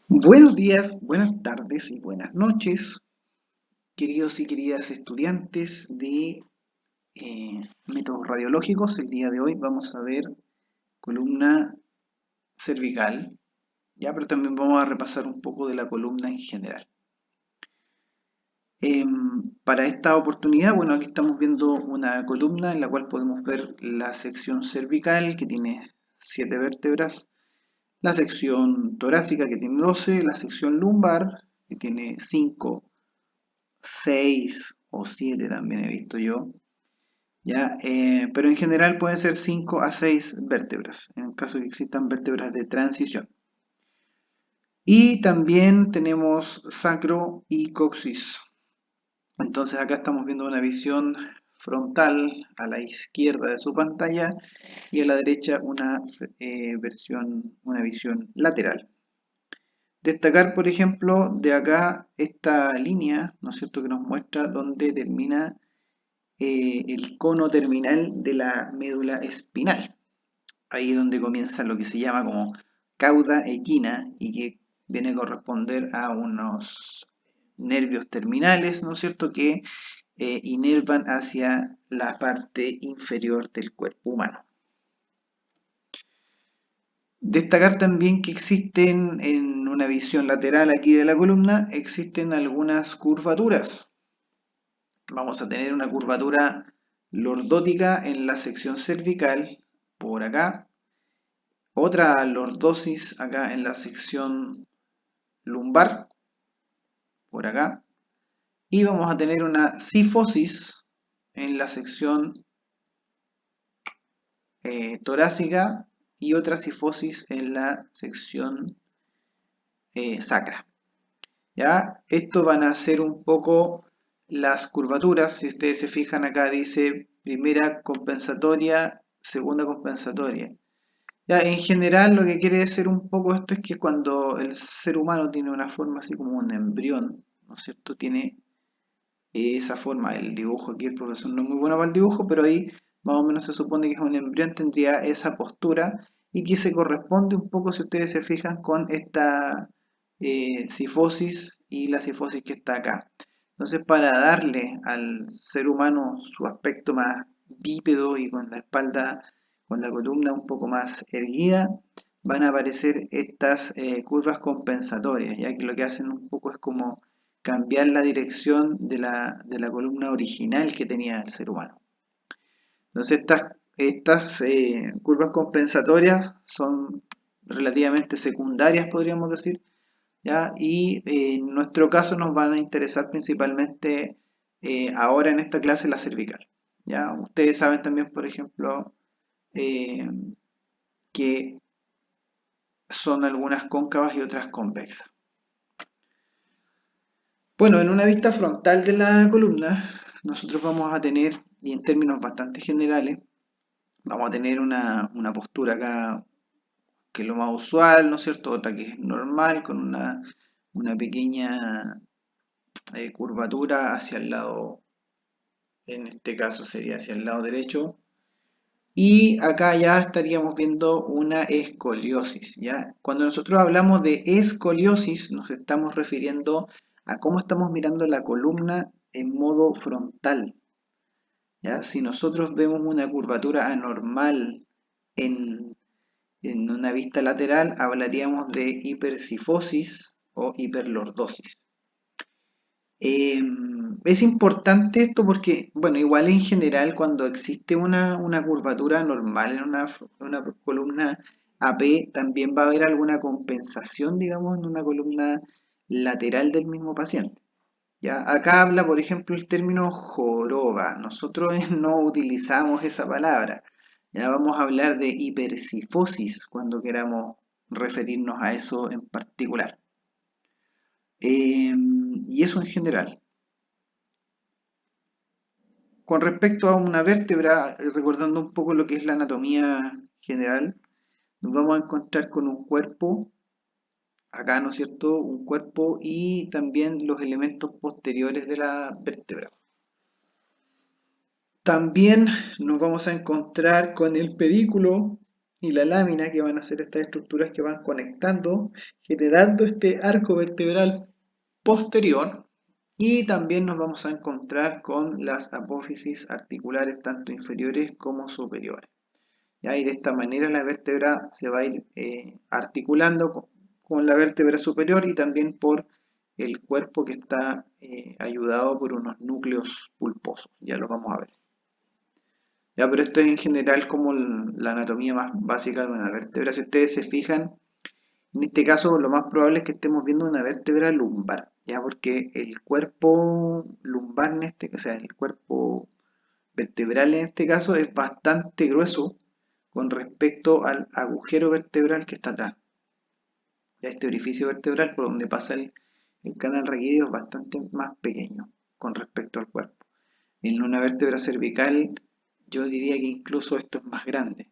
Buenos días, buenas tardes y buenas noches, queridos y queridas estudiantes de métodos radiológicos. El día de hoy vamos a ver columna cervical, ya, pero también vamos a repasar un poco de la columna en general. Para esta oportunidad, bueno, aquí estamos viendo una columna en la cual podemos ver la sección cervical, que tiene 7 vértebras, la sección torácica, que tiene 12, la sección lumbar, que tiene 5, 6 o 7 también he visto yo, ¿ya? Pero en general pueden ser 5 a 6 vértebras, en caso de que existan vértebras de transición. Y también tenemos sacro y coxis. Entonces acá estamos viendo una visión frontal a la izquierda de su pantalla y a la derecha una visión lateral. Destacar, por ejemplo, de acá esta línea, ¿no es cierto?, que nos muestra dónde termina el cono terminal de la médula espinal. Ahí es donde comienza lo que se llama como cauda equina y que viene a corresponder a unos nervios terminales, ¿no es cierto?, que inervan hacia la parte inferior del cuerpo humano. Destacar también que existen en una visión lateral aquí de la columna, existen algunas curvaturas. Vamos a tener una curvatura lordótica en la sección cervical, por acá. Otra lordosis acá en la sección lumbar, por acá. Y vamos a tener una cifosis en la sección torácica y otra cifosis en la sección sacra. ¿Ya? Esto van a ser un poco las curvaturas. Si ustedes se fijan acá dice primera compensatoria, segunda compensatoria. Ya, en general lo que quiere decir un poco esto es que cuando el ser humano tiene una forma así como un embrión, ¿no es cierto? Tiene esa forma, el dibujo aquí, el profesor no es muy bueno para el dibujo, pero ahí más o menos se supone que es un embrión, tendría esa postura y que se corresponde un poco, si ustedes se fijan, con esta cifosis y la cifosis que está acá. Entonces, para darle al ser humano su aspecto más bípedo y con la espalda, con la columna un poco más erguida, van a aparecer estas curvas compensatorias, ya que lo que hacen un poco es como cambiar la dirección de la columna original que tenía el ser humano. Entonces estas curvas compensatorias son relativamente secundarias, podríamos decir, ¿ya? Y en nuestro caso nos van a interesar principalmente ahora en esta clase la cervical. ¿Ya? Ustedes saben también, por ejemplo, eh, que son algunas cóncavas y otras convexas. Bueno, en una vista frontal de la columna, nosotros vamos a tener, y en términos bastante generales, vamos a tener una postura acá que es lo más usual, ¿no es cierto? Otra que es normal, con una pequeña curvatura hacia el lado, en este caso sería hacia el lado derecho. Y acá ya estaríamos viendo una escoliosis, ¿ya? Cuando nosotros hablamos de escoliosis, nos estamos refiriendo a cómo estamos mirando la columna en modo frontal, ¿ya? Si nosotros vemos una curvatura anormal en, en una vista lateral, hablaríamos de hipercifosis o hiperlordosis. Es importante esto porque, bueno, igual en general cuando existe una curvatura normal en una columna AP, también va a haber alguna compensación, digamos, en una columna lateral del mismo paciente. ¿Ya? Acá habla, por ejemplo, el término joroba. Nosotros no utilizamos esa palabra. Ya vamos a hablar de hipercifosis cuando queramos referirnos a eso en particular. Y eso en general. Con respecto a una vértebra, recordando un poco lo que es la anatomía general, nos vamos a encontrar con un cuerpo, acá, ¿no es cierto? Un cuerpo y también los elementos posteriores de la vértebra. También nos vamos a encontrar con el pedículo y la lámina, que van a ser estas estructuras que van conectando, generando este arco vertebral posterior. Y también nos vamos a encontrar con las apófisis articulares tanto inferiores como superiores. ¿Ya? Y de esta manera la vértebra se va a ir articulando con la vértebra superior y también por el cuerpo que está ayudado por unos núcleos pulposos. Ya los vamos a ver. Ya, pero esto es en general como la anatomía más básica de una vértebra. Si ustedes se fijan, en este caso lo más probable es que estemos viendo una vértebra lumbar, ya, porque el cuerpo lumbar en este, o sea, el cuerpo vertebral en este caso es bastante grueso con respecto al agujero vertebral que está atrás. Ya este orificio vertebral por donde pasa el canal raquídeo es bastante más pequeño con respecto al cuerpo. En una vértebra cervical yo diría que incluso esto es más grande.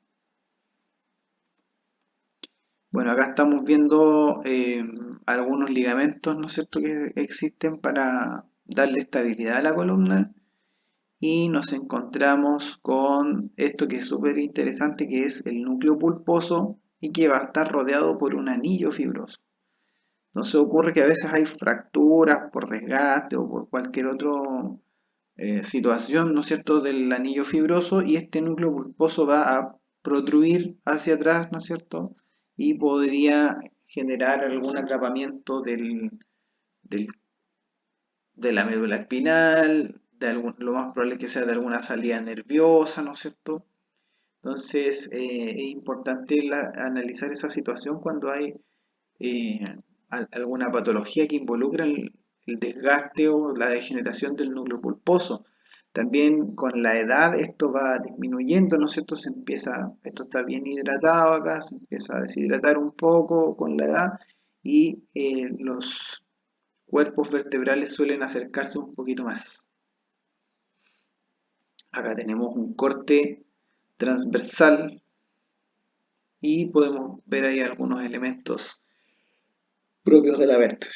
Bueno, acá estamos viendo algunos ligamentos, ¿no es cierto?, que existen para darle estabilidad a la columna y nos encontramos con esto que es súper interesante, que es el núcleo pulposo y que va a estar rodeado por un anillo fibroso. Entonces ocurre que a veces hay fracturas por desgaste o por cualquier otra situación, ¿no es cierto?, del anillo fibroso y este núcleo pulposo va a protruir hacia atrás, ¿no es cierto?, y podría generar algún atrapamiento del- de la médula espinal, lo más probable es que sea de alguna salida nerviosa, ¿no es cierto? Entonces es importante analizar esa situación cuando hay eh, alguna patología que involucra el desgaste o la degeneración del núcleo pulposo. También con la edad esto va disminuyendo, ¿no es cierto? Esto está bien hidratado acá, se empieza a deshidratar un poco con la edad y los cuerpos vertebrales suelen acercarse un poquito más. Acá tenemos un corte transversal y podemos ver ahí algunos elementos propios de la vértebra.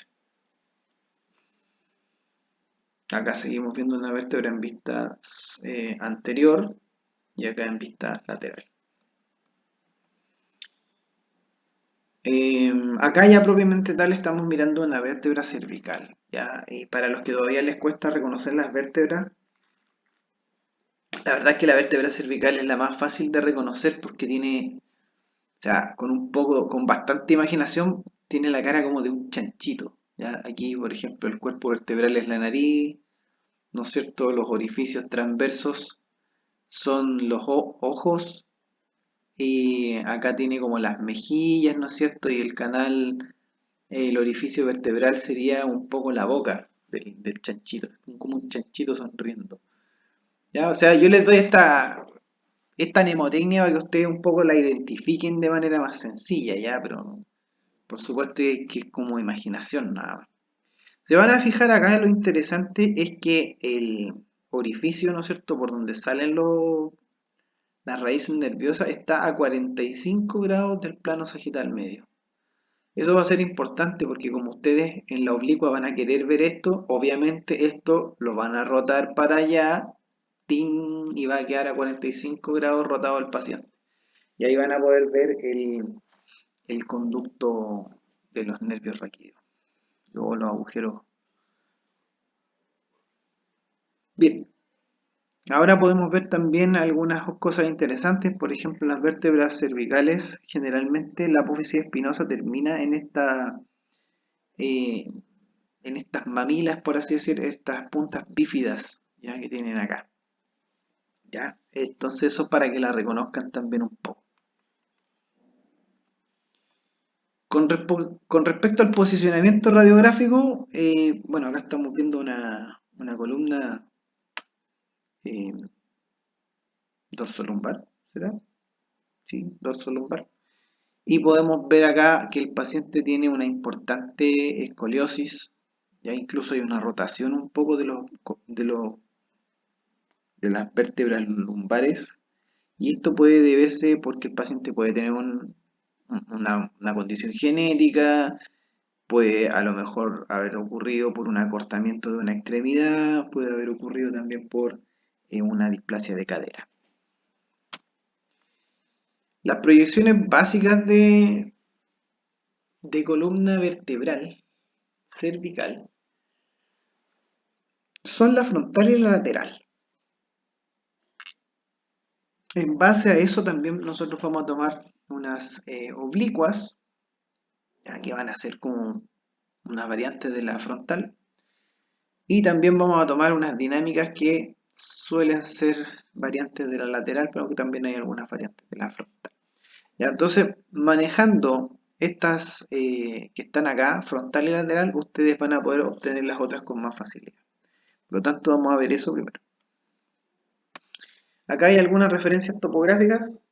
Acá seguimos viendo una vértebra en vista anterior y acá en vista lateral. Acá ya propiamente tal estamos mirando una vértebra cervical, ¿ya? Y para los que todavía les cuesta reconocer las vértebras, la verdad es que la vértebra cervical es la más fácil de reconocer porque tiene, o sea, con bastante imaginación, tiene la cara como de un chanchito, ¿ya? Aquí, por ejemplo, el cuerpo vertebral es la nariz, ¿no es cierto? Los orificios transversos son los ojos y acá tiene como las mejillas, ¿no es cierto? Y el canal, el orificio vertebral sería un poco la boca del chanchito, como un chanchito sonriendo. ¿Ya? O sea, yo les doy esta mnemotecnia para que ustedes un poco la identifiquen de manera más sencilla, ¿ya? Pero por supuesto que es como imaginación nada más. Se van a fijar acá, lo interesante es que el orificio, ¿no es cierto?, por donde salen las raíces nerviosas está a 45 grados del plano sagital medio. Eso va a ser importante porque como ustedes en la oblicua van a querer ver esto, obviamente esto lo van a rotar para allá, ¡ting! Y va a quedar a 45 grados rotado el paciente. Y ahí van a poder ver el conducto de los nervios raquídeos, luego los agujeros. Bien, ahora podemos ver también algunas cosas interesantes, por ejemplo, las vértebras cervicales, generalmente la apófisis espinosa termina eh, en estas mamilas, por así decir, estas puntas bífidas, ya que tienen acá. ¿Ya? Entonces eso es para que la reconozcan también un poco. Con respecto al posicionamiento radiográfico, bueno, acá estamos viendo una columna eh, dorsolumbar, ¿será? Sí, dorsolumbar. Y podemos ver acá que el paciente tiene una importante escoliosis, ya incluso hay una rotación un poco de las vértebras lumbares, y esto puede deberse porque el paciente puede tener una condición genética, puede a lo mejor haber ocurrido por un acortamiento de una extremidad, puede haber ocurrido también por una displasia de cadera. Las proyecciones básicas de columna vertebral cervical son la frontal y la lateral. En base a eso también nosotros vamos a tomar unas oblicuas, ya que van a ser como una variante de la frontal. Y también vamos a tomar unas dinámicas que suelen ser variantes de la lateral, pero que también hay algunas variantes de la frontal. Ya, entonces, manejando estas que están acá, frontal y lateral, ustedes van a poder obtener las otras con más facilidad. Por lo tanto, vamos a ver eso primero. Acá hay algunas referencias topográficas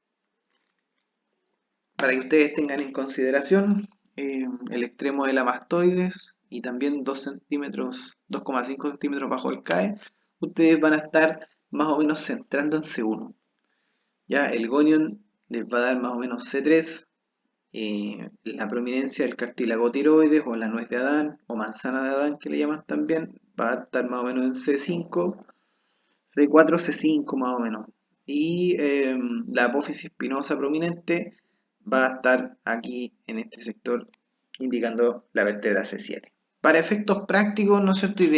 para que ustedes tengan en consideración el extremo de la mastoides y también 2 centímetros, 2,5 centímetros bajo el CAE. Ustedes van a estar más o menos centrando en C1. Ya el gonion les va a dar más o menos C3, la prominencia del cartílago tiroides o la nuez de Adán o manzana de Adán que le llaman también va a estar más o menos en C5, C4, C5 más o menos. Y la apófisis espinosa prominente va a estar aquí en este sector indicando la vértebra C7. Para efectos prácticos, ¿no es cierto? Y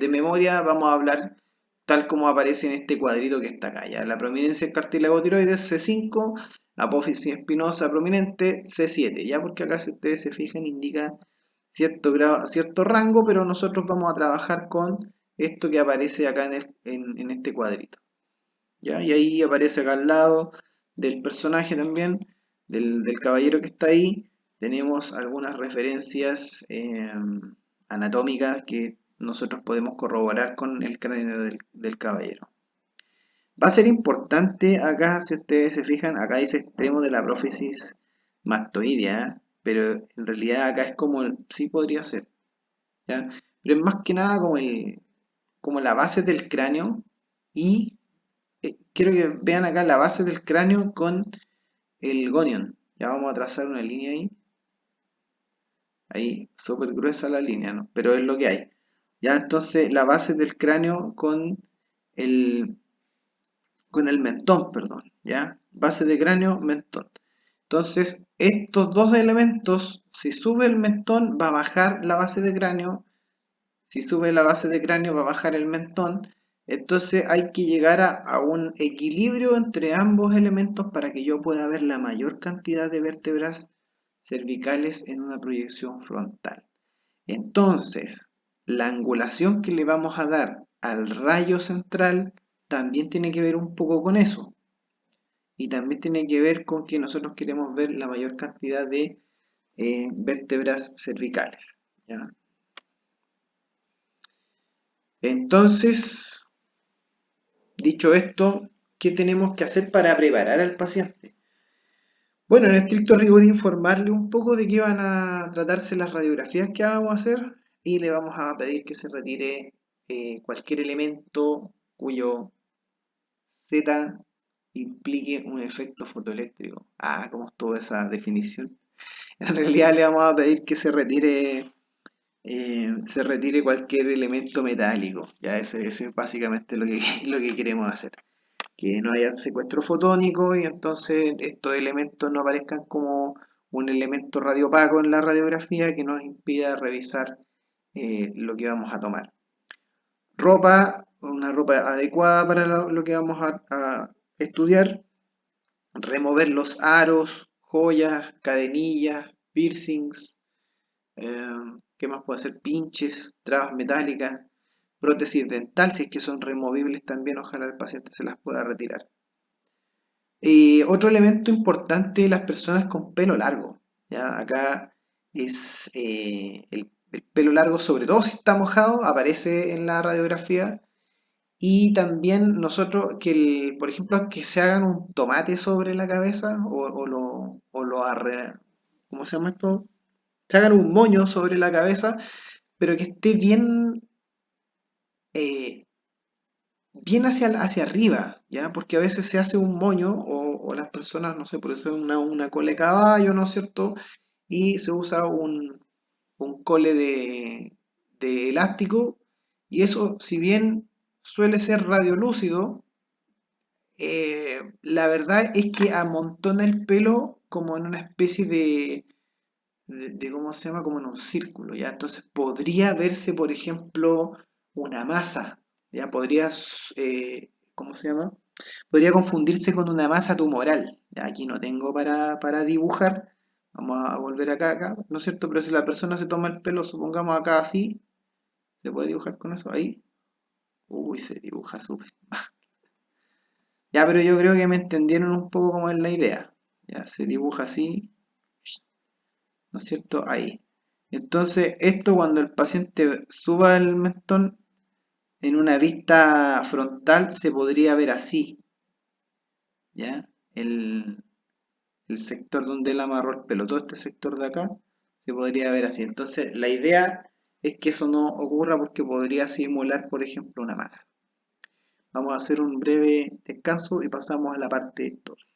de memoria vamos a hablar tal como aparece en este cuadrito que está acá. ¿Ya? La prominencia del cartílago tiroides C5, apófisis espinosa prominente C7. Ya porque acá si ustedes se fijan indica cierto grado, cierto rango, pero nosotros vamos a trabajar con esto que aparece acá en este cuadrito. ¿Ya? Y ahí aparece acá al lado del personaje también, del caballero que está ahí, tenemos algunas referencias anatómicas que nosotros podemos corroborar con el cráneo del caballero. Va a ser importante acá, si ustedes se fijan, acá dice extremo de la prófisis mastoidea, ¿eh? Pero en realidad acá es como, sí podría ser, ¿ya? Pero es más que nada como la base del cráneo y quiero que vean acá la base del cráneo con el gonion. Ya vamos a trazar una línea ahí. Ahí, súper gruesa la línea, ¿no? Pero es lo que hay. Ya, entonces la base del cráneo el, con el mentón, perdón. ¿Ya? Base de cráneo, mentón. Entonces, estos dos elementos, si sube el mentón, va a bajar la base de cráneo. Si sube la base de cráneo, va a bajar el mentón. Entonces hay que llegar a un equilibrio entre ambos elementos para que yo pueda ver la mayor cantidad de vértebras cervicales en una proyección frontal. Entonces, la angulación que le vamos a dar al rayo central también tiene que ver un poco con eso. Y también tiene que ver con que nosotros queremos ver la mayor cantidad de vértebras cervicales. ¿Ya? Entonces, dicho esto, ¿qué tenemos que hacer para preparar al paciente? Bueno, en estricto rigor informarle un poco de qué van a tratarse las radiografías que vamos a hacer y le vamos a pedir que se retire cualquier elemento cuyo Z implique un efecto fotoeléctrico. Ah, ¿cómo estuvo esa definición? En realidad le vamos a pedir que se retire cualquier elemento metálico. Ya ese es básicamente lo que queremos hacer. Que no haya secuestro fotónico y entonces estos elementos no aparezcan como un elemento radiopaco en la radiografía que nos impida revisar lo que vamos a tomar. Una ropa adecuada para lo que vamos a estudiar, remover los aros, joyas, cadenillas, piercings, eh, ¿qué más puede hacer? Pinches, trabas metálicas, prótesis dental, si es que son removibles también, ojalá el paciente se las pueda retirar. Otro elemento importante, las personas con pelo largo. ¿Ya? Acá es el pelo largo, sobre todo si está mojado, aparece en la radiografía. Y también nosotros, por ejemplo, que se hagan un tomate sobre la cabeza ¿cómo se llama esto? Se hagan un moño sobre la cabeza, pero que esté eh, bien hacia arriba, ¿ya? Porque a veces se hace un moño o las personas, no sé, por eso una cole de caballo, ¿no es cierto? Y se usa un cole de elástico y eso, si bien suele ser radiolúcido, La verdad es que amontona el pelo como en una especie de ¿cómo se llama? Como en un círculo, ¿ya? Entonces podría verse, por ejemplo, una masa, ¿ya? ¿Cómo se llama? Podría confundirse con una masa tumoral. Ya aquí no tengo para dibujar. Vamos a volver acá, ¿no es cierto? Pero si la persona se toma el pelo, supongamos acá así, ¿se puede dibujar con eso? Ahí. Uy, se dibuja súper. Ya, pero yo creo que me entendieron un poco cómo es la idea. Ya, se dibuja así, ¿no es cierto? Ahí. Entonces, esto cuando el paciente suba el mentón en una vista frontal se podría ver así, ¿ya? El sector donde él amarró el pelo, todo este sector de acá, se podría ver así. Entonces, la idea es que eso no ocurra porque podría simular, por ejemplo, una masa. Vamos a hacer un breve descanso y pasamos a la parte 2.